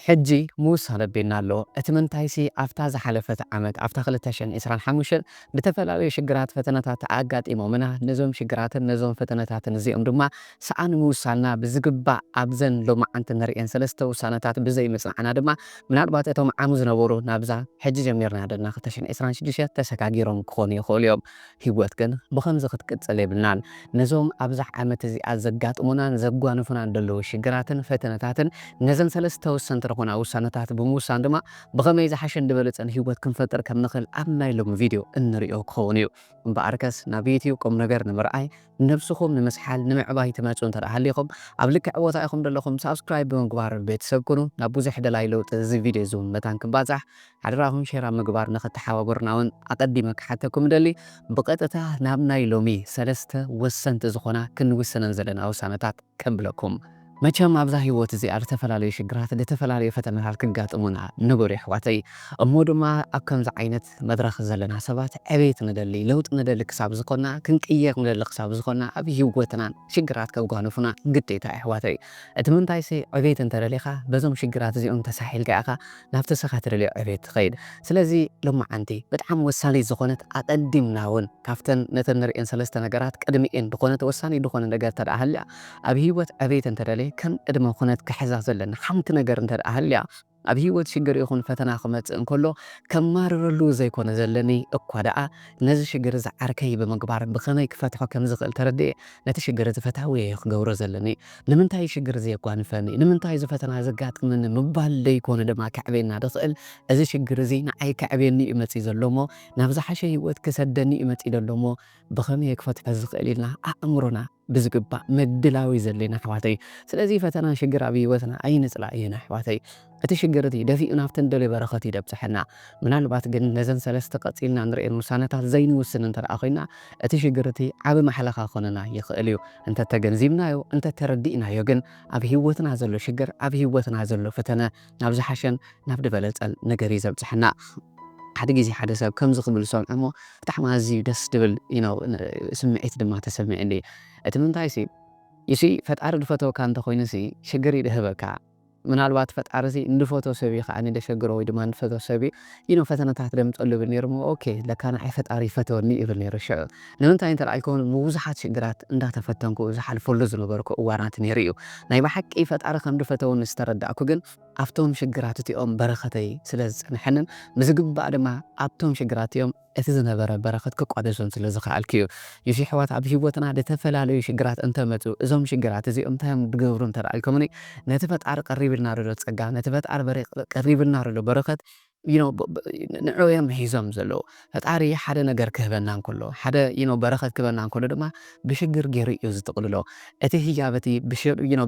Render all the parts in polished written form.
حجي موسى ربينا له اتمنتايسي افتاز حلفت عمد افتا خلتشن اسران حموشن بتفلاوي شجرات فتنتات اقات امومنا نزوم شجرات نزوم فتنتات نزيهم دما سان موسالنا بزغبا ابزن لو ما انت نريان سلسته وسانتات بزي مسعنا دما منالبات اتوم عمز نبورو نابزا حجي جميرنا دنا خلتشن اسران شديشه تسكاغيرون كوني يخوليوم هيوت كن بخمز خطقصل يبلنال نزوم ابزح عمت زي ازغاطمونا نزغوانفنا ندلو شجراتن فتنتاتن نزن سلسته وسنت رخونا وسانتات بموسان دما بغمي زحشن دبلت ان هيوت كنفتر كم نخل ابناي لهم فيديو انريو كونيو باركس نابيتيو كم نغير نمرأي نفسكم نمسحال نمعباي تماچون ترحليكم ابلك عوتايكم دلكم سبسكرايب بمغبار بيتسب كونو نابوزح دلايلو تزي فيديو زوم متان كبازح حدراهم شيرا مغبار نختحاورناون اقدمك حتىكم دلي بقطتا نابناي لومي سلسته وسنت زخونا كنوسنن زلنا وسانتات كمبلكم መቸም ኣብዛ ህይወት እዚ ኣርተፈላለዩ ሽግራት ለተፈላለዩ ፈተናታት ክጋጥሙና ንጎሪ ኣሕዋተይ እሞ ድማ ኣብ ከምዚ ዓይነት መድረኽ ዘለና ሰባት ዕቤት ንደሊ ለውጥ ንደሊ ክሳብ ዝኾና ክንቅየር ንደሊ ክሳብ ዝኾና ኣብ ህይወትና ሽግራት ከጓንፉና ግዴታ ኣሕዋተይ እቲ ምንታይሲ ዕቤት እንተደሊኻ በዞም ሽግራት እዚኦም ተሳሒልካ ኢኻ ናብቲ ስኻ ትደልዮ ዕቤት ትኸይድ ስለዚ ሎማዓንቲ ብጣዕሚ ወሳኒት ዝኾነት ኣቀዲምና እውን ካፍተን ነተን ንሪአን ሰለስተ ነገራት ቅድሚኤን ድኾነት ወሳኒ ድኾነ ነገር ተደኣሃልያ ኣብ ህይወት ዕቤት እንተደሊ كم ادم خنت كحزاز لنا حمت نجر انت اهليا اب هيوت شجر يكون فتنا خمت ان كله كم مارلو زي كون زلني اكودا نز شجر زعركي بمقبار بخمي كفتحو كم زغل تردي نتشجر زفتاوي غور زلني لمنتاي شجر زي كون فني لمنتاي زفتنا زقات من مبال لي يكون دما كعبينا دسل از شجر زي نعي كعبيني امتي زلومو نابزح شي هيوت كسدني امتي دلومو بخمي كفتح زغليلنا امرنا بزقبا مدلاوي زلينا حواتي سلازي فتنا شجر ابي وثنا اي نصلا اينا حواتي እቲ ሽግርቲ ደፊኡ ናፍተን ደለ በረኸት ይደብፅሐና ምናልባት ግን ነዘን ሰለስተ ቀፂልና ንሪኦ ሙሳነታት ዘይንውስን እንተደኣ ኮይና እቲ ሽግርቲ ዓብ ማሕለኻ ኮነና ይኽእል እዩ እንተተገንዚብናዮ እንተተረዲእናዮ ግን ኣብ ህይወትና ዘሎ ሽግር ኣብ ህይወትና ዘሎ ፈተነ ናብ ዝሓሸን ናብ ድበለፀል ነገር እዩ ዘብፅሐና ሓደ ግዜ ሓደ ሰብ ከምዚ ክብል ሰምዐ እሞ ብጣዕሚ ኣዝዩ ደስ ድብል ስምዒት ድማ ተሰሚዕኒ እቲ ምንታይ ሲ ይሲ ፈጣሪ ድፈተወካ እንተኮይኑሲ ሽግር ይድህበካ ምናልባት ፈጣሪ እዚ እንድፈቶ ሰቢ ከዓኒ ደሸግሮ ወይ ድማ እንድፈቶ ሰቢ ፈተነታት ደምፀሉ ብነይርሞ ኦኬ ለካና ኣይ ፈጣሪ ፈተወኒ ይብል ነይሩ ሽዑ ንምንታይ እንተልዓልከውን ብዙሓት ሽግራት እንዳተፈተንኩ ዝሓልፈሉ ዝነበርኩ እዋናት ነይሩ እዩ ናይ ብሓቂ ፈጣሪ ከም ድፈተውን ዝተረዳእኩ ግን ኣብቶም ሽግራት እቲኦም በረኸተይ ስለ ዝፀንሐንን ምዝግባእ ድማ ኣብቶም ሽግራት እዮም እቲ ዝነበረ በረኸት ክቋደሶን ስለ ዝኽኣልክ እዩ ይሲ ሕዋት ኣብ ህይወትና ዝተፈላለዩ ሽግራት እንተመፁ እዞም ሽግራት እዚኦም እንታዮም ድገብሩ እንተልዓልከሙኒ ነቲ ፈጣሪ ቀሪብልና ረዶ ፀጋ ነቲ ፈጣሪ ቀሪብልና ረዶ በረኸት ንዕዮም ሒዞም ዘለዉ ፈጣሪ ሓደ ነገር ክህበና እንከሎ ሓደ በረኸት ክህበና እንከሎ ድማ ብሽግር ገይሩ እዩ ዝጥቕልሎ እቲ ህያበቲ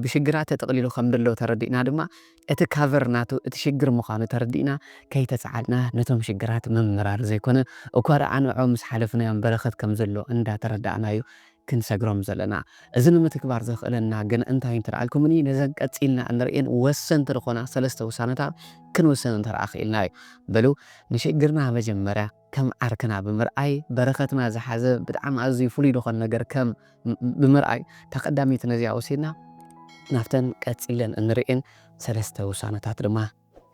ብሽግራት ተጠቕሊሉ ከም ደሎ ተረዲእና ድማ እቲ ካቨር ናቱ እቲ ሽግር ምዃኑ ተረዲእና ከይተፀዓልና ነቶም ሽግራት ምምራር ዘይኮነ እኳ ደኣ ንዖም ምስ ሓለፍናዮም በረኸት ከም ዘሎ እንዳተረዳእናዩ ክንሰግሮም ዘለና እዚ ንምትግባር ዘኽእለና ግን እንታይ እንተልዓልኩምኒ ነዘን ቀፂልና እንሪአን ወሰንቲ ዝኾና ሰለስተ ውሳነታት ክንወስን እንተረኣ ክኢልና እዩ በሉ ንሽግርና መጀመርያ ከም ዓርክና ብምርኣይ በረኸትና ዝሓዘ ብጣዕሚ ኣዝዩ ፍሉይ ዝኾነ ነገር ከም ብምርኣይ ተቐዳሚት ነዚኣ ወሲድና ናፍተን ቀፂለን እንሪአን ሰለስተ ውሳነታት ድማ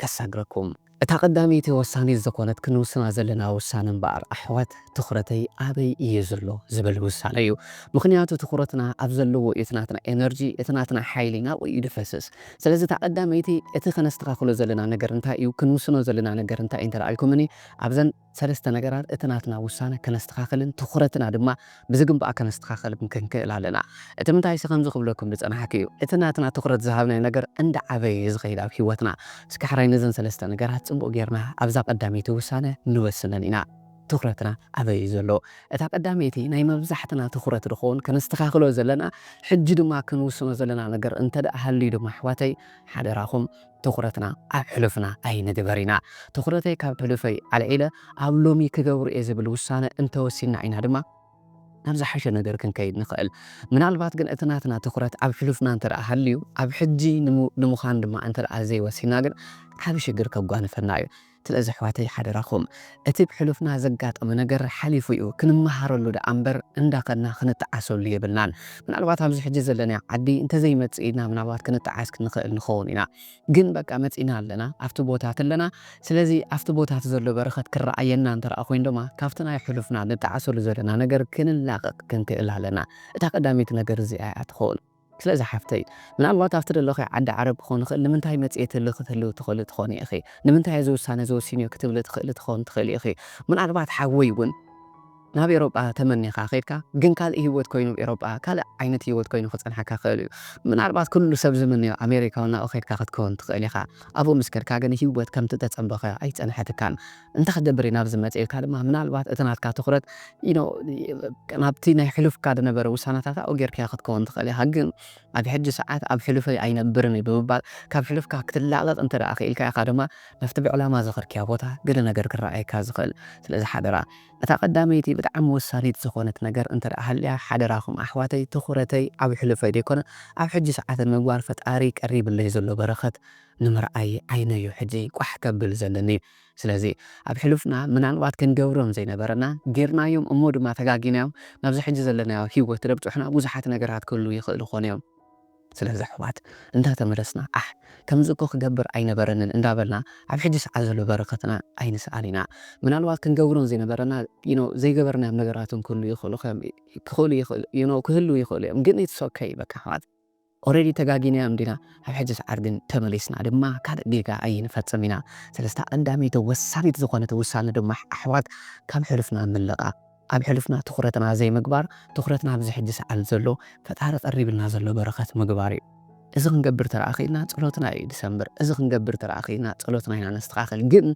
ከሳግረኩም እታ ቀዳሚት ወሳኒት ዝኾነት ክንውስና ዘለና ውሳነ እምበኣር ኣሕዋት ትኹረተይ ኣበይ እዩ ዘሎ ዝብል ውሳነ እዩ ምክንያቱ ትኹረትና ኣብ ዘለዎ እትናትና ኤነርጂ እትናትና ሓይሊ ናብኡ እዩ ድፈስስ ስለዚ እታ ቀዳመይቲ እቲ ከነስተኻኽሎ ዘለና ነገር እንታይ እዩ ክንውስኖ ዘለና ነገር እንታይ እንተልዓልኩምኒ ኣብዘን ሰለስተ ነገራት እትናትና ውሳነ ከነስተኻኽልን ትኹረትና ድማ ብዝግባእ ከነስተኻኽልን ክንክእል ኣለና እቲ ምንታይ ከምዚ ክብለኩም ዝፀናሕክ እዩ እትናትና ትኹረት ዝሃብናዮ ነገር እንዳዓበየ ዝኸይድ ኣብ ሂወትና እስኪ ሓራይ ነዘን ሰለስተ ነገራት ጽቡቕ ጌርና ኣብዛ ቀዳመይቲ ውሳነ ንወስነን ኢና ትኹረትና ኣበይ ዘሎ እታ ቀዳመይቲ ናይ መብዛሕትና ትኹረት ድኾን ከነስተኻኽሎ ዘለና ሕጂ ድማ ክንውስኖ ዘለና ነገር እንተደኣ ሃልዩ ድማ ኣሕዋተይ ሓደራኹም ትኹረትና ኣብ ሕሉፍና ኣይንግበሪና ትኹረተይ ካብ ሕሉፈይ ኣልዒለ ኣብ ሎሚ ክገብሩ እየ ዝብል ውሳነ እንተወሲና ኢና ድማ ናብ ዝሓሸ ነገር ክንከይድ ንኽእል ምናልባት ግን እቲ ናትና ትኹረት ኣብ ሕሉፍና እንተደኣ ሃልዩ ኣብ ሕጂ ንምዃን ድማ እንተደኣ ዘይወሲና ግን ዓብ ሽግር ከጓንፈና እዩ ስለዚ ኣሕዋተይ ሓደራኹም እቲ ብሕሉፍና ዘጋጠመ ነገር ሓሊፉ እዩ ክንመሃረሉ ዳ እምበር እንዳኸድና ክንጠዓሰሉ የብልናን ምናልባት ኣብዚ ሕጂ ዘለና ዓዲ እንተዘይመፅኢና ምናልባት ክንጠዓስ ክንኽእል ንኸውን ኢና ግን በቃ መፂና ኣለና ኣብቲ ቦታት ኣለና ስለዚ ኣብቲ ቦታት ዘሎ በረኸት ክረኣየና እንተረኣ ኮይኑ ድማ ካብቲ ናይ ሕሉፍና ንጠዓሰሉ ዘለና ነገር ክንላቐቕ ክንክእል ኣለና እታ ቀዳሚት ነገር እዚኣ እያ ትኸውን ስለዚ ሓፍተይ ምናልባት ኣብቲ ደለኸ ዓዲ ዓረብ ክኾን ይኽእል ንምንታይ መፅኤት ክትህልው ትኽእል ትኾን ኢኺ ንምንታይ እዚ ውሳነ ዝወሲንዮ ክትብል ትኽእል ትኾን ትኽእል ኢኺ ምናልባት ሓወይ እውን ናብ ኤሮጳ ተመኒኻ ኸይድካ ግን ካልእ ህይወት ኮይኑ ኤሮጳ ካልእ ዓይነት ህይወት ኮይኑ ክፀንሐካ ክእል እዩ ምናልባት ኩሉ ሰብ ዝምንዮ ኣሜሪካ ናብኡ ኸይድካ ክትከውን ትኽእል ኢኻ ኣብኡ ምስ ከድካ ግን ህይወት ከምቲ ተፀንበኸ ኣይፀንሐትካን እንተኽደብር ናብ ዝመፅኤልካ ድማ ምናልባት እቲ ናትካ ትኹረት ናብቲ ናይ ሕሉፍካ ዝነበረ ውሳነታት ኣብኡ ጌርካ ክትከውን ትኽእል ኢኻ ግን ኣብ ሕጂ ሰዓት ኣብ ሕሉፈይ ኣይነብርን ብምባል ካብ ሕሉፍካ ክትላቐቕ እንተደኣ ኽኢልካ ኢኻ ድማ ናብቲ ብዕላማ ዘኸድክያ ቦታ ገለ ነገር ክረኣየካ ዝኽእል ስለዚ ሓደራ እታ ቀዳመይቲ ብጣዕሚ ወሳኒት ዝኾነት ነገር እንተደኣ ሃልያ ሓደራኹም ኣሕዋተይ ትኹረተይ ኣብ ሕሉፈይ ደይኮነ ኣብ ሕጂ ሰዓት ምግባር ፈጣሪ ቀሪብለይ ዘሎ በረኸት ንምርኣይ ዓይነዩ ሕጂ ቋሕ ከብል ዘለኒ ስለዚ ኣብ ሕሉፍና ምናልባት ክንገብሮም ዘይነበረና ጌርናዮም እሞ ድማ ተጋጊናዮም ናብዚ ሕጂ ዘለናዮ ሂወት ረብፅሑና ብዙሓት ነገራት ክህሉ ይኽእሉ ኾነ እዮም ስለዚ ኣሕዋት እንዳተመለስና ከምዚ እኮ ክገብር ኣይነበረንን እንዳበልና ኣብ ሕጂ ሰዓት ዘሎ በረኸትና ኣይንስኣን ኢና ምናልባት ክንገብሮም ዘይነበረና ዘይገበርናዮም ነገራትን ክህሉ ይኽእሉ እዮም ግን ኢትስ ኦኬይ በቃ ኣሕዋት ኦልሬዲ ተጋጊናዮም ዲና ኣብ ሕጂ ሰዓት ግን ተመሊስና ድማ ካልእ ጌጋ ኣይንፈፅም ኢና ስለስታ ቀዳመይቲ ወሳኒት ዝኾነት ውሳነ ድማ ኣሕዋት ካብ ሕሉፍና ምልቓቕ ኣብ ሕሉፍና ትኹረትና ዘይምግባር ትኹረትና ኣብዚ ሕጂ ሰዓት ዘሎ ፈጣሪ ቀሪብልና ዘሎ በረኸት ምግባር እዩ እዚ ክንገብር ተረኣኺና ጸሎትና እዩ ድሰምበር እዚ ክንገብር ተረኣኺና ጸሎትና ኢና ነስተኻኽል ግን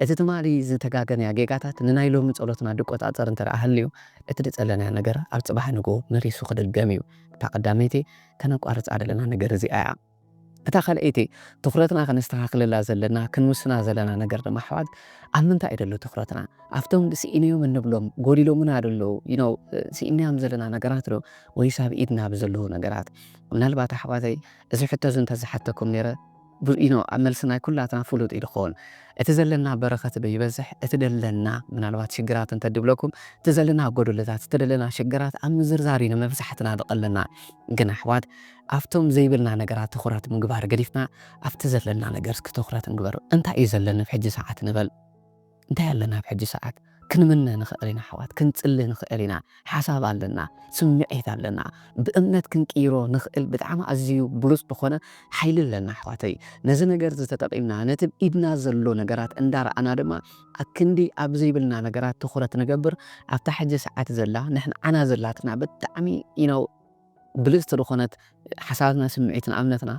እቲ ትማሊ ዝተጋገነያ ጌጋታት ንናይ ሎሚ ጸሎትና ድቆጻጸር እንተደኣ ሃልዩ እቲ ድጸለናያ ነገር ኣብ ጽባሕ ንጎ መሪሱ ክድገም እዩ እታ ቀዳመይቲ ከነቋርፃ ዘለና ነገር እዚኣ እያ እታ ካልአይቲ ትኹረትና ከነስተኻኽለላ ዘለና ክንውስና ዘለና ነገር ድማ ኣሕዋት ኣብ ምንታይ እዩ ደሎ ትኹረትና ኣብቶም ስኢንዮም እንብሎም ጎዲሎምና ደለው ስኢንያም ዘለና ነገራት ዶ ወይስ ኣብ ኢድና ብዘለዉ ነገራት ምናልባት ኣሕዋተይ እዚ ሕቶ እዚ እንተዝሓተኩም ነይረ ኣብ መልስናይ ኩላትና ፍሉጥ እዩ ዝኸውን እቲ ዘለና በረኸት በይበዝሕ እቲ ደለና ምናልባት ሽግራት እንተድብለኩም እቲ ዘለና ጎደሎታት እቲ ደለና ሽግራት ኣብ ምዝርዛር ኢና መብዛሕትና ንቐለና ግን ኣሕዋት ኣብቶም ዘይብልና ነገራት ትኹረት ምግባር ገዲፍና ኣብቲ ዘለና ነገር እስኪ ትኹረት ንግበር እንታይ እዩ ዘለና ኣብ ሕጂ ሰዓት ንበል እንታይ ኣለና ኣብ ሕጂ ሰዓት ክንምነ ንኽእል ኢና ኣሕዋት ክንፅሊ ንኽእል ኢና ሓሳብ ኣለና ስምዒት ኣለና ብእምነት ክንቅይሮ ንኽእል ብጣዕሚ ኣዝዩ ብሉፅ ዝኾነ ሓይሊ ኣለና ኣሕዋተይ ነዚ ነገር ዝተጠቒምና ነቲ ኢድና ዘሎ ነገራት እንዳረኣና ድማ ኣብ ክንዲ ኣብ ዘይብልና ነገራት ትኹረት ንገብር ኣብታ ሕጂ ሰዓት ዘላ ንሕና ዘላትና ብጣዕሚ ብልፅቲ ዝኾነት ሓሳብና ስምዒትና እምነትና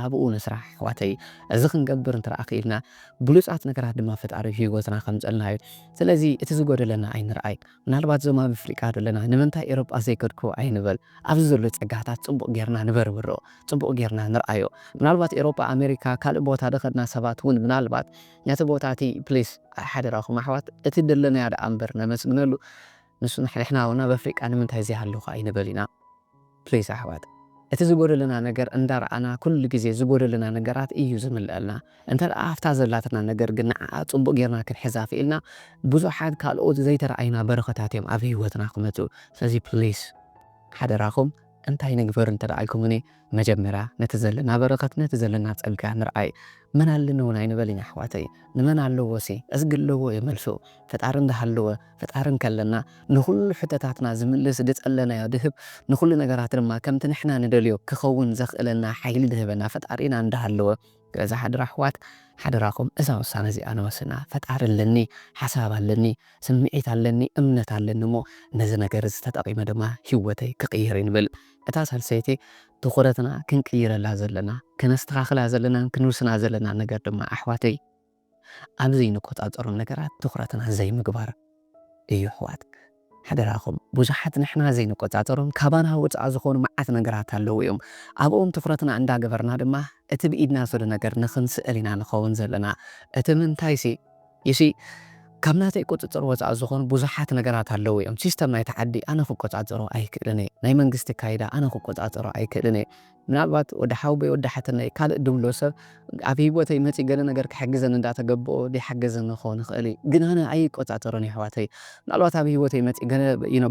ኣብኡ ንስራሕ ኣሕዋተይ እዚ ክንገብር እንተረኣ ኽኢልና ብሉፃት ነገራት ድማ ፈጣሪ ሂወትና ከምፀልና እዩ ስለዚ እቲ ዝጎደለና ኣይንርኣይ ምናልባት ዞማ ብፍሪቃ ዘለና ንምንታይ ኤሮጳ ዘይከድኩ ኣይንበል ኣብዚ ዘሎ ፀጋታት ፅቡቕ ጌርና ንበርብሮ ፅቡቕ ጌርና ንርኣዮ ምናልባት ኤሮጳ ኣሜሪካ ካልእ ቦታ ደኸድና ሰባት እውን ምናልባት ነቲ ቦታ እቲ ፕሌስ ሓደራኹም ኣሕዋት እቲ ደለናዮ ዳ እምበር ነመስግነሉ ንሱ ንሕና እውን ብፍሪቃ ንምንታይ ዘይሃለኹ ኣይንበል ኢና ፕሌስ ኣሕዋት እቲ ዝጎደለና ነገር እንዳረኣና ኩሉ ግዜ ዝጎደለና ነገራት እዩ ዝምልአልና እንተደኣ ኣፍታ ዘላትና ነገር ግን ንዓኣ ፅቡቕ ጌርና ክንሕዛ ኽኢልና ብዙሓት ካልኦት ዘይተረኣይና በረኸታት እዮም ኣብ ህይወትና ክመፁ ስለዚ ፕሌስ ሓደራኹም እንታይ ንግበር እንተደኣልኩምኒ መጀመርያ ነቲ ዘለና በረኸት ነቲ ዘለና ፀጋ ንርኣይ መን ኣለነ እውን ኣይንበል ኢና ኣሕዋተይ ንመን ኣለዎ ሲ እዝግለዎ የመልሱ ፈጣሪ እንዳሃለወ ፈጣሪ እንከለና ንኩሉ ሕተታትና ዝምልስ ድፀለናዮ ድህብ ንኩሉ ነገራት ድማ ከምቲ ንሕና ንደልዮ ክኸውን ዘኽእለና ሓይሊ ድህበና ፈጣሪና እንዳሃለወ ገዛ ሓደራ ኣሕዋት ሓደራኹም እዛ ውሳነ እዚኣ ንወስና ፈጣሪ ኣለኒ ሓሳብ ኣለኒ ስምዒት ኣለኒ እምነት ኣለኒ እሞ ነዚ ነገር እዚ ተጠቒመ ድማ ሂወተይ ክቕይር ንብል እታ ሳልሰይቲ ትኹረትና ክንቅይረላ ዘለና ከነስተኻኽላ ዘለና ክንውስና ዘለና ነገር ድማ ኣሕዋተይ ኣብ ዘይንቆፃፀሮም ነገራት ትኹረትና ዘይምግባር እዩ ኣሕዋት ሓደራኹም ብዙሓት ንሕና ዘይንቆፃፀሮም ካባና ወፃእ ዝኾኑ መዓት ነገራት ኣለዉ እዮም ኣብኦም ትኹረትና እንዳገበርና ድማ እቲ ብኢድና ዘሎ ነገር ንኽንስእል ኢና ንኸውን ዘለና እቲ ምንታይ ሲ ካብ ናተይ ቁፅፅር ወፃኢ ዝኾኑ ብዙሓት ነገራት ኣለዉ እዮም ሲስተም ናይ ተዓዲ ኣነ ክቆፃፀሮ ኣይክእልን እየ ናይ መንግስቲ ካይዳ ኣነ ክቆፃፀሮ ኣይክእልን እየ ምናልባት ወዲ ሓውበይ ወዲ ሓትነይ ካልእ ድብሎ ሰብ ኣብ ሂወተይ መፂ ገለ ነገር ክሕግዘን እንዳተገብኦ ዘይሓገዘኒ ክኸውን ይኽእል እዩ ግን ኣነ ኣይቆፃፀሮን እየ ኣሕዋተይ ምናልባት ኣብ ሂወተይ መፂ ገለ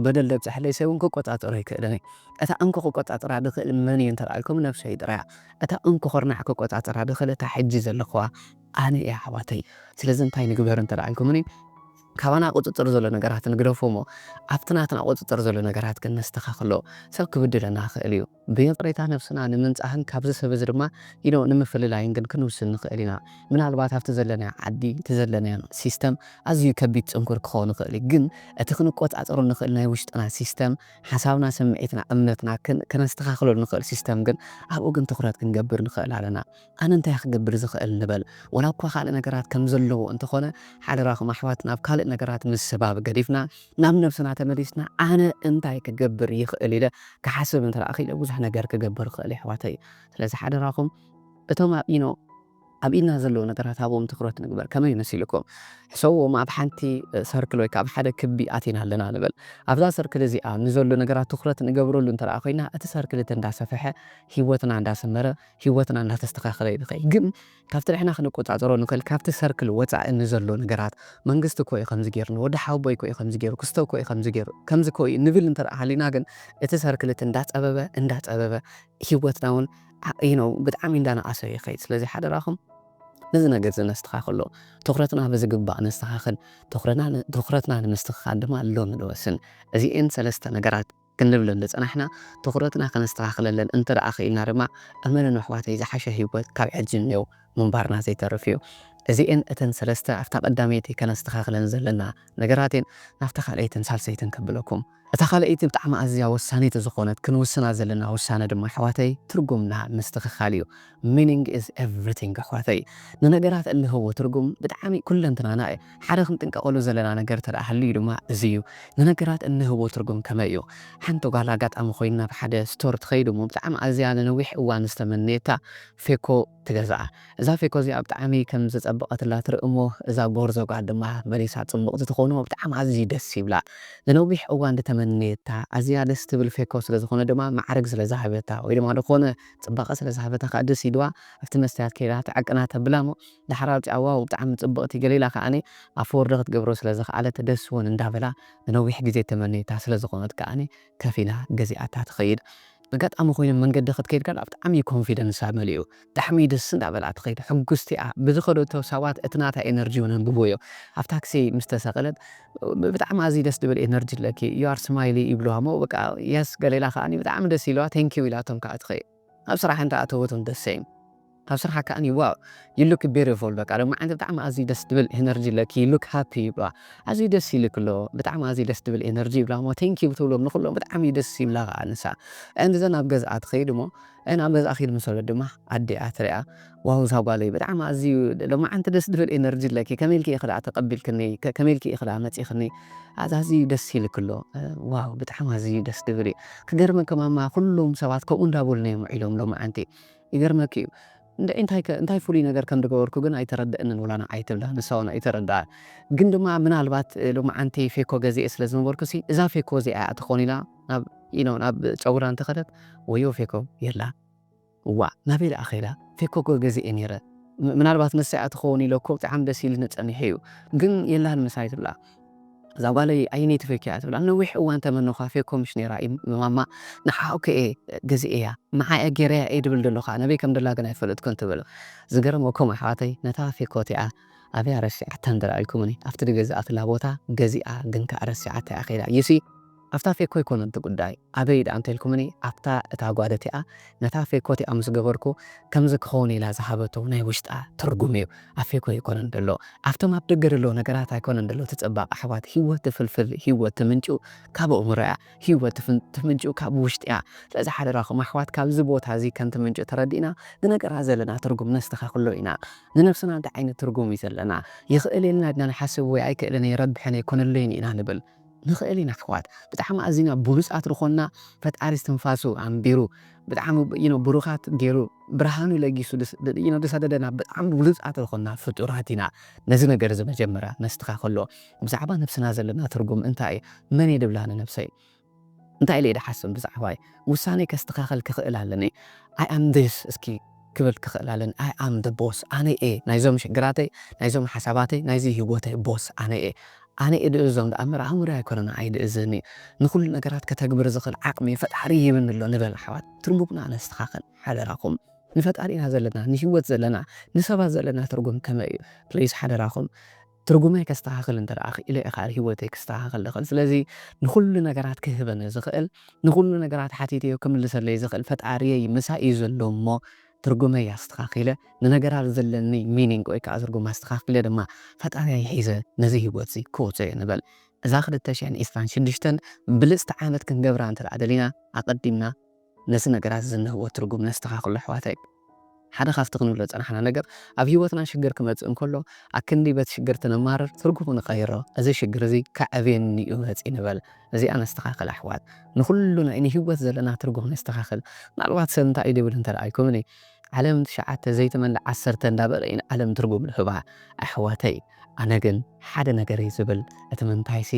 በደል ዘብፅሐለይ ሰብ እውን ክቆፃፀሮ ኣይክእልን እየ እታ እንኩ ክቆፃፀራ ድኽእል መን እየ እንተልኣልኩም ነፍሰይ ጥራያ እታ እንኩ ክርናዕ ክቆፃፀራ ድኽእል እታ ሕጂ ዘለኽዋ ኣነ እየ ኣሕዋተይ ስለዚ እንታይ ንግበር እንተልኣልኩምኒ ካባና ቁፅፅር ዘሎ ነገራት ንግደፎ ሞ ኣብቲ ናትና ቁፅፅር ዘሎ ነገራት ግን ነስተኻኽሎ ሰብ ክብድለና ክእል እዩ ብጥሬታ ነፍስና ንምንፃህን ካብዚ ሰብ እዚ ድማ ንምፍልላይን ግን ክንውስን ንኽእል ኢና ምናልባት ኣብቲ ዘለና ዓዲ እቲ ዘለና ሲስተም ኣዝዩ ከቢድ ፅንኩር ክኸውን ይኽእል እዩ ግን እቲ ክንቆፃፀሮ ንኽእል ናይ ውሽጥና ሲስተም ሓሳብና ስምዒትና እምነትና ከነስተኻኽሎ ንኽእል ሲስተም ግን ኣብኡ ግን ትኩረት ክንገብር ንኽእል ኣለና ኣነ እንታይ ክገብር ዝኽእል ንበል ወላ እኳ ካልእ ነገራት ከም ዘለዎ እንተኾነ ሓደራኹም ኣሕዋት ናብ ካልእ ነገራት ምስ ሰባብ ገዲፍና ናብ ነፍስና ተመሊስና ኣነ እንታይ ክገብር ይኽእል ኢለ ክሓስብ እንተለኣኺለ ብዙሕ ነገር ክገብር ይኽእል ኣሕዋተይ ስለዚ ሓደራኹም እቶም ኣብ ኢድና ዘለዉ ነገራት ኣብኦም ትኩረት ንግበር ከመይ መሲልኩም ሕሰብዎም ኣብ ሓንቲ ሰርክል ወይ ካብ ሓደ ክቢ ኣቲና ኣለና ንበል ኣብዛ ሰርክል እዚኣ ንዘሎ ነገራት ትኩረት ንገብረሉ እንተለኣ ኮይና እቲ ሰርክል እቲ እንዳሰፍሐ ሂወትና እንዳሰመረ ሂወትና እንዳተስተኻኸለ ይኽእል ግን ካብቲ ንሕና ክንቆፃፀሮ ንኽእል ካብቲ ሰርክል ወፃኢ ንዘሎ ነገራት መንግስቲ ኮይ ከምዚ ገይሩ ወዲ ሓውቦይ ኮይ ከምዚ ገይሩ ክስተው ኮይ ከምዚ ገይሩ ከምዚ ኮይ ንብል እንተለኣ ሃሊና ግን እቲ ሰርክል እቲ እንዳፀበበ ሂወትና እውን ብጣዕሚ እንዳነኣሰ ይኸይድ ስለዚ ሓደራኹም ነዚ ነገር ነስተኻኽሎ ትኩረትና ብዝግባእ ነስተኻኽል ትኩረትና ንምስትኽኻል ድማ ሎሚ ንወስን እዚአን ሰለስተ ነገራት ክንብለን ዝፀናሕና ትኩረትና ከነስተኻኽለለን እንተደኣ ኽኢልና ድማ እመነን ኣሕዋተይ ዝሓሸ ሂወት ካብ ሕጂ እኒአው ምንባርና ዘይተርፍ እዩ እዚአን እተን ሰለስተ ኣብታ ቀዳመይቲ ከነስተኻኽለን ዘለና ነገራት እየን ናብታ ካልአይትን ሳልሰይትን ከብለኩም እታ ካልአይቲ ብጣዕሚ ኣዝያ ወሳኒት ዝኾነት ክንውስና ዘለና ውሳነ ድማ ኣሕዋተይ ትርጉምና ምስትኽኻል እዩ ሚኒንግ ኢዝ ኤቭሪቲንግ ኣሕዋተይ ንነገራት እንህቦ ትርጉም ብጣዕሚ ኩለንትናና ሓደ ክንጥንቀቐሉ ዘለና ነገር ተደኣ ሃልዩ ድማ እዚ እዩ ንነገራት እንህቦ ትርጉም ከመይ እዩ ሓንቲ ጓል ኣጋጣሚ ኮይና ብሓደ ስቶር ትኸይዱ እሞ ብጣዕሚ ኣዝያ ንነዊሕ እዋን ዝተመነየታ ፌኮ ትገዝኣ እዛ ፌኮ እዚኣ ብጣዕሚ ከም ዝፀበቐትላ ትርኢ እሞ እዛ ጎርዞ ጓል ድማ መሊሳ ፅቡቕቲ ትኾኑ ብጣዕሚ ኣዝዩ ደስ ይብላ ንነዊሕ እዋን ተመነየታ ኣዝያ ደስ ትብል ፌኮ ስለዝኾነ ድማ ማዕረግ ስለዝሃበታ ወይ ድማ ዝኾነ ፅባቐ ስለዝሃበታ ከዓ ደስ ኢልዋ ኣብቲ መስትያት ከይዳ ተዓቅና ተብላ እሞ ድሓር ኣብፅኣ ዋው ብጣዕሚ ፅብቕቲ ገሊላ ከዓኒ ኣፈወርዲ ክትገብሮ ስለዝኽኣለት ደስ እውን እንዳበላ ንነዊሕ ግዜ ተመነየታ ስለዝኾነት ከዓኒ ከፍ ኢላ ገዚኣታ ትኸይድ ኣጋጣሚ ኮይኑ መንገዲ ክትከይድ ከላ ብጣዕሚ ኮንፊደንስ መሊኡ ብጣዕሚ ደስ እንዳበላ ትኸይድ ሕጉስቲ እያ ብዝኸደቶ ሰባት እቲ ናታ ኤነርጂ እውን ንብቦዮ ኣብ ታክሲ ምስ ተሰቐለት ብጣዕሚ ኣዝዩ ደስ ዝብል ኤነርጂ ኣለኪ ዩ ኣር ስማይሊ ይብልዋ እሞ በቃ የስ ገሊላ ከዓኒ ብጣዕሚ ደስ ኢልዋ ቴንኪዩ ኢላቶም ከዓ ትኸይድ ኣብ ስራሕ እንተኣተወቶም ደስ እዮም ኣብ ስራሕ ከዓኒ ዋው ዩ ሉክ ቢዩቲፉል በቃ ድማ ዓንተ ብጣዕሚ ኣዝዩ ደስ ዝብል ኤነርጂ ኣለኪ ዩ ሉክ ሃፒ ይብልዋ ኣዝዩ ደስ ይልክ ኣሎ ብጣዕሚ ኣዝዩ ደስ ዝብል ኤነርጂ ይብልዋ እሞ ቴንኪዩ ትብሎም ንኹሎም ብጣዕሚ ደስ ይብላ ከዓ ንሳ እንደዘን ኣብ ገዝኣ ትኸይድ እሞ ኣብ ገዝኣ ኸይድ ምስ ወለድ ድማ ኣዴኣ ትሪኣ ዋው እዛ ጓል ብጣዕሚ ኣዝዩ ሎማ ዓንተ ደስ ዝብል ኤነርጂ ኣለኪ ከመይ ኢልኪ ኢኽላ ተቐቢልክኒ ከመይ ኢልኪ ኢኽላ መፂኽኒ ኣዝዩ ደስ ይልክ ኣሎ ዋው ብጣዕሚ ኣዝዩ ደስ ዝብል እዩ ክገርመኩም እማ ኩሎም ሰባት ከምኡ እንዳበሉና እዮም ውዒሎም ሎማ ዓንቲ ይገርመክ እዩ እንታይ ፍሉይ ነገር ከም ዝገበርኩ ግን ኣይተረድእንን ወላና ኣይትብላ ንሳ እውን ኣይተረድኣ ግን ድማ ምናልባት ሎማ ዓንቲ ፌኮ ገዚአ ስለዝነበርኩ እዛ ፌኮ እዚኣ ትኾን ኢላ ናብ ጨጉራ እንተኸደት ወዮ ፌኮ የላ ዋ ናበይ ደኣ ኸይዳ ፌኮ ገዚአ ነይረ ምናልባት ንሳኣ ትኸውን ኢለኮ ብጣዕሚ ደስ ኢሉ ነፀኒሐ እዩ ግን የላን ምሳይ ትብላ እዛ ጓለይ ኣይነይቲ ፌኮ እያ ትብላ ነዊሕ እዋን ተመንኻ ፌኮ ምሽ ነይራ ማማ ንሓውከ ገዚአ እያ መዓያ ገይረያ እየ ድብል ደለኻ ነበይ ከም ደላ ግን ኣይፈለጥኩን ትብል ዝገርመኩም ኣሕዋተይ ነታ ፌኮ እቲኣ ኣበይ ረሲዓታ እንደልኣልኩምኒ ኣብቲ ድገዛእትላ ቦታ ገዚኣ ግን ከዓ ረሲዓታ እያ ኸይዳ ይሲ ኣፍታ ፌኮ ይኮነ እቲ ጉዳይ ኣበይ ዳ እንተልኩምኒ ኣፍታ እታ ጓል እቲኣ ነታ ፌኮ እቲኣ ምስ ገበርኩ ከምዚ ክኸውን ኢላ ዝሃበቶ ናይ ውሽጣ ትርጉም እዩ ኣብ ፌኮ ይኮነን ደሎ ኣብቶም ኣብ ደገ ደሎ ነገራት ኣይኮነን ደሎ ትፅባቕ ኣሕዋት ሂወት ትፍልፍል ሂወት ትምንጩ ካብ ኣእምሮ እያ ሂወት ትምንጩ ካብ ውሽጢ እያ ስለዚ ሓደራኹም ኣሕዋት ካብዚ ቦታ እዚ ከም ትምንጩ ተረዲእና ንነገራት ዘለና ትርጉም ነስተኻኽሎ ኢና ንነፍስና እንታይ ዓይነት ትርጉም እዩ ዘለና ይኽእል ኢልና ድና ንሓስብ ወይ ኣይክእልን የረብሐን ኣይኮነለይን ኢና ንብል ንኽእል ኢና ኣሕዋት ብጣዕሚ ኣዝና ብሉፃት ዝኾንና ፈጣሪ እስትንፋሱ ኣንቢሩ ብጣዕሚ ብሩኻት ገይሩ ብርሃኑ ለጊሱ ዝሰደደና ብጣዕሚ ብሉፃት ዝኾንና ፍጡራት ኢና ነዚ ነገር እዚ መጀመርያ ነስተኻኽሎ ብዛዕባ ነብስና ዘለና ትርጉም እንታይ እዩ መን እየ ድብላ ነብሰይ እንታይ ኢለ ድሓስብ ብዛዕባ ውሳነ ከስተኻኽል ክኽእል ኣለኒ I am this እስኪ ክብል ክኽእል ኣለኒ I am the boss ኣነ እየ ናይዞም ሽግራተይ ናይዞም ሓሳባተይ ናይዚ ህይወተይ ቦስ ኣነ እየ ኣነ እድእዞም ደኣምር ኣእምሮ ኣይኮነና ኣይድእዝኒ ንኩሉ ነገራት ከተግብር ዝኽእል ዓቕሚ ፈጣሪ ይብን ኣሎ ንበል ኣሕዋት ትርጉምና ነስተኻኽል ሓደራኹም ንፈጣሪ ኢና ዘለና ንህይወት ዘለና ንሰባት ዘለና ትርጉም ከመይ እዩ ፕሊዝ ሓደራኹም ትርጉመይ ከስተኻኽል እንተደኣ ኢለ ኢኻ ህይወተይ ከስተኻኽል ዝኽእል ስለዚ ንኩሉ ነገራት ክህበኒ ዝኽእል ንኩሉ ነገራት ሓቲተዮ ክምልሰለይ ዝኽእል ፈጣሪየይ ምሳይ እዩ ዘሎ እሞ ትርጉመይ ኣስተኻኺለ ንነገራት ዘለኒ ሚኒንግ ወይ ከዓ ትርጉም ኣስተኻኺለ ድማ ፈጣሪይ ሒዘ ነዚ ህይወት እዚ ክወፅዮ ንበል እዛ 2026 ብልፅቲ ዓመት ክንገብራ እንተደኣ ደሊና ኣቐዲምና ነዚ ነገራት ዝንህቦ ትርጉም ነስተኻኽሎ ኣሕዋተይ ሓደ ካብቲ ክንብሎ ፀናሕና ነገር ኣብ ህይወትና ሽግር ክመፅእ እንከሎ ኣብ ክንዲ በቲ ሽግር ትንማርር ትርጉሙ ንቐይሮ እዚ ሽግር እዚ ከዕብየኒ እዩ መፅእ ንበል እዚኣ ነስተኻኽል ኣሕዋት ንኩሉ ናይ ንህይወት ዘለና ትርጉም ነስተኻኽል ምናልባት ሰብ እንታይ እዩ ድብል እንተደኣ ይኮምኒ ዓለም 9 ዘይተመልእ 10 እንዳበለ ዓለም ትርጉም ንህባ ኣሕዋተይ ኣነ ግን ሓደ ነገር እዩ ዝብል እቲ ምንታይሲ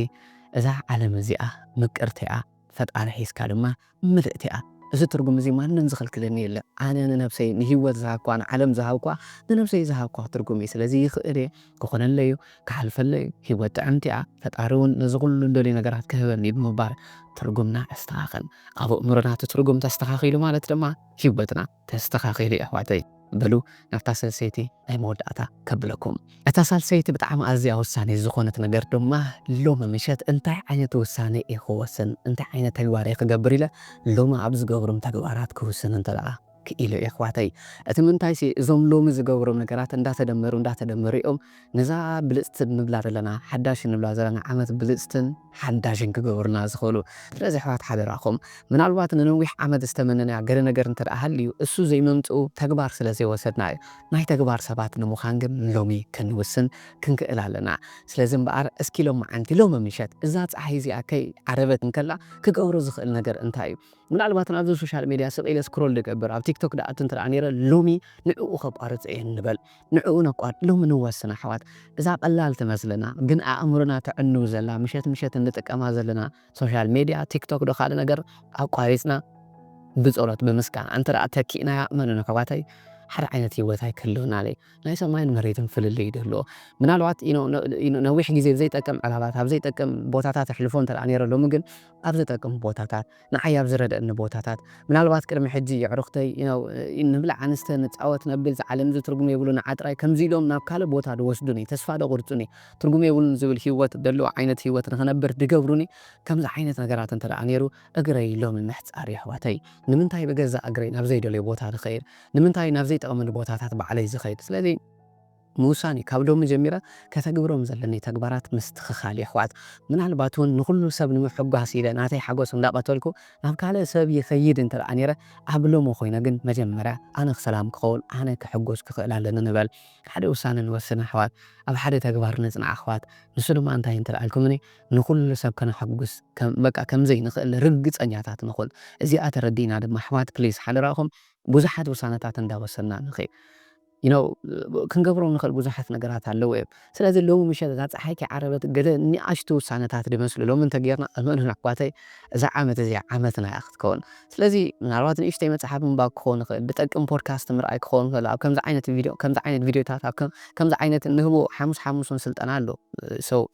እዛ ዓለም እዚኣ ምቅርቲ እያ ፈጣሪ ሒዝካ ድማ ምልእቲ እያ እዚ ትርጉም እዚ ማንም ዝኽልክለኒ የለ ኣነ ንነብሰይ ንህይወት ዝሃብኳ ንዓለም ዝሃብኳ ንነብሰይ ዝሃብኳ ትርጉም እዩ ስለዚ ይኽእል እየ ክኾነለዩ ክሓልፈለዩ ህይወት ጥዕምቲ እያ ፈጣሪ እውን ነዚ ኩሉ እንደልዩ ነገራት ክህበኒ ብምባል ትርጉምና ኣስተኻኽል ኣብ ኣእምሮና እቲ ትርጉም ተስተኻኺሉ ማለት ድማ ህይወትና ተስተኻኺሉ እዩ ኣሕዋተይ በሉ ናብታ ሳልሰይቲ ናይ መወዳእታ ከብለኩም እታ ሳልሰይቲ ብጣዕሚ ኣዝያ ውሳኔ ዝኾነት ነገር ድማ ሎሚ ምሸት እንታይ ዓይነት ውሳነ እየ ክወስን እንታይ ዓይነት ተግባር እየ ክገብር ኢለ ሎሚ ኣብ ዝገብሮም ተግባራት ክውስን እንተደኣ ክኢሉ እየ ኣሕዋተይ እቲ ምንታይሲ እዞም ሎሚ ዝገብሮም ነገራት እንዳተደመሩ እዮም ነዛ ብልፅቲ ንብላ ዘለና ሓዳሽ ንብላ ዘለና ዓመት ብልፅትን ሓዳሽን ክገብሩና ዝኽእሉ ስለዚ ኣሕዋት ሓደራኹም ምናልባት ንነዊሕ ዓመት ዝተመነና ገለ ነገር እንተደኣ ሃልዩ እሱ ዘይመምፅኡ ተግባር ስለዘይወሰድና እዩ ናይ ተግባር ሰባት ንምዃን ግን ሎሚ ክንውስን ክንክእል ኣለና ስለዚ እምበኣር እስኪ ሎሚ መዓንቲ ሎሚ ምሸት እዛ ፀሓይ እዚኣ ከይ ዓረበት እንከላ ክገብሮ ዝኽእል ነገር እንታይ እዩ ምናልባት ኣብዚ ሶሻል ሚድያ ስቕኢለ ስክሮል ዝገብር ኣብ ቲክቶክ ዳኣቱ እንተደኣ ነይረ ሎሚ ንዕኡ ከቋርፅ እየ ንበል ንዕኡ ነቋርፅ ሎሚ ንወስን ኣሕዋት እዛ ቀላል ትመስለና ግን ኣእምሮና ትዕንው ዘላ ምሸት እንጥቀማ ዘለና ሶሻል ሚድያ ቲክቶክ ዶ ካልእ ነገር ኣቋሪፅና ብፀሎት ብምስጋና እንተደኣ ተኪእናያ እመኑኒ ኣሕዋተይ ሓደ ዓይነት ህይወት ኣይክህልውና ለይ ናይ ሰማይን መሬትን ፍልልይ ይድህልዎ ምናልባት ነዊሕ ግዜ ዘይጠቅም ዕላባት ኣብ ዘይጠቅም ቦታታት ኣሕልፎ እንተደኣ ነይረ ሎሚ ግን ኣብ ዝጠቅም ቦታታት ንዓይ ኣብ ዝረድአኒ ቦታታት ምናልባት ቅድሚ ሕጂ ኣዕሩኽተይ ንብላዕ ኣንስተ ንፃወት ነብል ዝዓለም ዝትርጉም የብሉ ንዓጥራይ ከምዚ ኢሎም ናብ ካልእ ቦታ ድወስዱኒ ተስፋ ደቁርፁኒ ትርጉም የብሉን ዝብል ህይወት ደልዎ ዓይነት ህይወት ንኽነብር ድገብሩኒ ከምዚ ዓይነት ነገራት እንተደኣ ነይሩ እግረይ ሎሚ ምሕፃር ኣሕዋተይ ንምንታይ ብገዛ እግረይ ናብ ዘይደልዮ ቦታ ንኸይድ ንምንታይ ናብ ዘይጠቕምኒ ቦታታት ባዕለይ ዝኸይድ ስለዚ ምውሳኔ ካብ ሎሚ ጀሚረ ከተግብሮም ዘለኒ ተግባራት ምስትኽኻል ኣሕዋት ምናልባት እውን ንኩሉ ሰብ ንምሕጓስ ኢለ ናተይ ሓጎስ እንዳቐተልኩ ናብ ካልእ ሰብ ይኸይድ እንተደኣ ነይረ ኣብ ሎሚ ኮይነ ግን መጀመርያ ኣነ ሰላም ክኸውን ኣነ ክሕጎስ ክኽእል ኣለኒ ንበል ሓደ ውሳነ ንወስን ኣሕዋት ኣብ ሓደ ተግባር ንፅናዕ ኣሕዋት ንሱ ድማ እንታይ እንተደኣልኩምኒ ንኩሉ ሰብ ከነሐጉስ በቃ ከምዘይ ንኽእል ርግፀኛታት ንኹን እዚኣ ተረዲእና ድማ ኣሕዋት ፕሊዝ ሓደራኹም ብዙሓት ውሳነታት እንዳወሰና ንኸይድ ክንገብሮም ንኽእል ብዙሓት ነገራት ኣለዉ እዮም ስለዚ ሎሚ ምሸት እዛ ፀሓይ ከይዓረበት ገለ ንኣሽቱ ውሳነታት ድመስሉ ሎሚ እንተጌርና እመኑን ኣሕዋተይ እዛ ዓመት እዚኣ ዓመትና እያ ክትከውን ስለዚ ምናልባት ንእሽተይ መፅሓፍ ምንባብ ክኸውን ንኽእል ብጠቅም ፖድካስት ምርኣይ ክኸውን ንኽእል ኣብ ከምዚ ዓይነት ቪድዮታት ኣብ ከምዚ ዓይነት ንህቦ ሓሙስ ስልጠና ኣሎ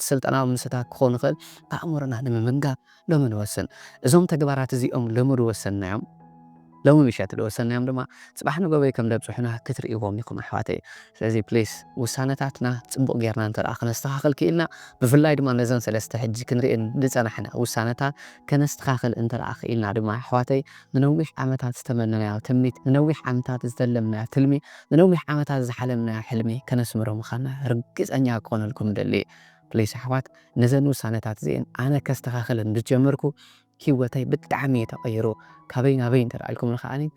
ስልጠናዊ ምስታት ክኸውን ንኽእል ኣእምሮና ንምምንጋብ ሎሚ ንወስን እዞም ተግባራት እዚኦም ሎሚ ድወሰንናዮም ሎሚ ምሸት ድወሰንናዮም ድማ ፅባሕ ንጎበይ ከም ደብፅሑና ክትርእይዎም ኢኹም ኣሕዋተይ ስለዚ ፕሊስ ውሳነታትና ፅቡቕ ጌርና እንተደኣ ከነስተኻኽል ክኢልና ብፍላይ ድማ ነዘን ሰለስተ ሕጂ ክንሪአን ዝፀናሕና ውሳነታት ከነስተኻኽል እንተደኣ ክኢልና ድማ ኣሕዋተይ ንነዊሕ ዓመታት ዝተመነናዮ ትምኒት ንነዊሕ ዓመታት ዝተለምናዮ ትልሚ ንነዊሕ ዓመታት ዝሓለምናዮ ሕልሚ ከነስምሮ ምዃንና ርግፀኛ ክኾነልኩም ደሊ ፕሊስ ኣሕዋት ነዘን ውሳነታት እዚአን ኣነ ከስተኻኽል እንድጀመርኩ هيوتي بتعمي تغيروا كابين بين ترى لكم الخاني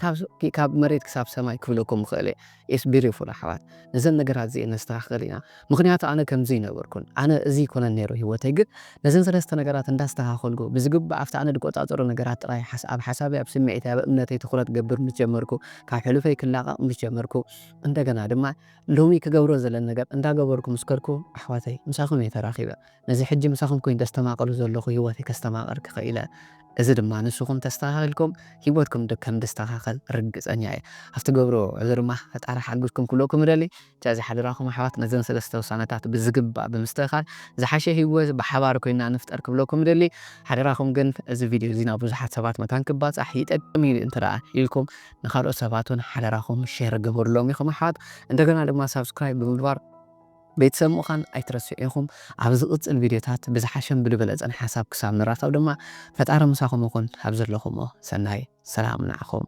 كاب مريت كساب سماي كلكم خالي إيش بيرفول حوات نزل نجرات زي نستخدمنا مخنيات أنا كم زينة وركون أنا زي كنا نيرو هيوتي قد نزل سلست نجرات ندستها خلقو بزقب عفت أنا دكتور أطور نجرات راي حسابي أبسمي إتابة أمنتي تخلط جبر متجمركو كحلو في كل لاقة متجمركو أنت جنا دم لومي كجورو زل النجار أنت جبركم مسكركو أحواتي مساخم يتراخيبه نزي حجي مساخم كوين دستما قالوا زلوا هيوتي كستما أرك خيله إذا دم نسوكم تستاهلكم هيوتكم دكم تستاهل رجز أنياء هفتقبرو إذا ما هتعرف حقكم كلكم رالي جازي حد راكم حوات نزل سلسلة وسنتات بزقب بمستخال زحشة هيوز بحواركم إن نفتركم لكم رالي حد راكم جن إذا فيديو زين أبو زحات سبات مكان كبات أحيت أمين أنت رأي لكم نخلو سباتون حد راكم شير جبر لهم يخم حوات أنت قلنا لما سبسكرايب بالمبار بيتسمو خان أيترسو إيخم عبزقت الفيديوهات بزحشم بلبلز أنا حساب كسام نراتب دما فتعرف مساخم وكن عبزر لكم سناي سلام عليكم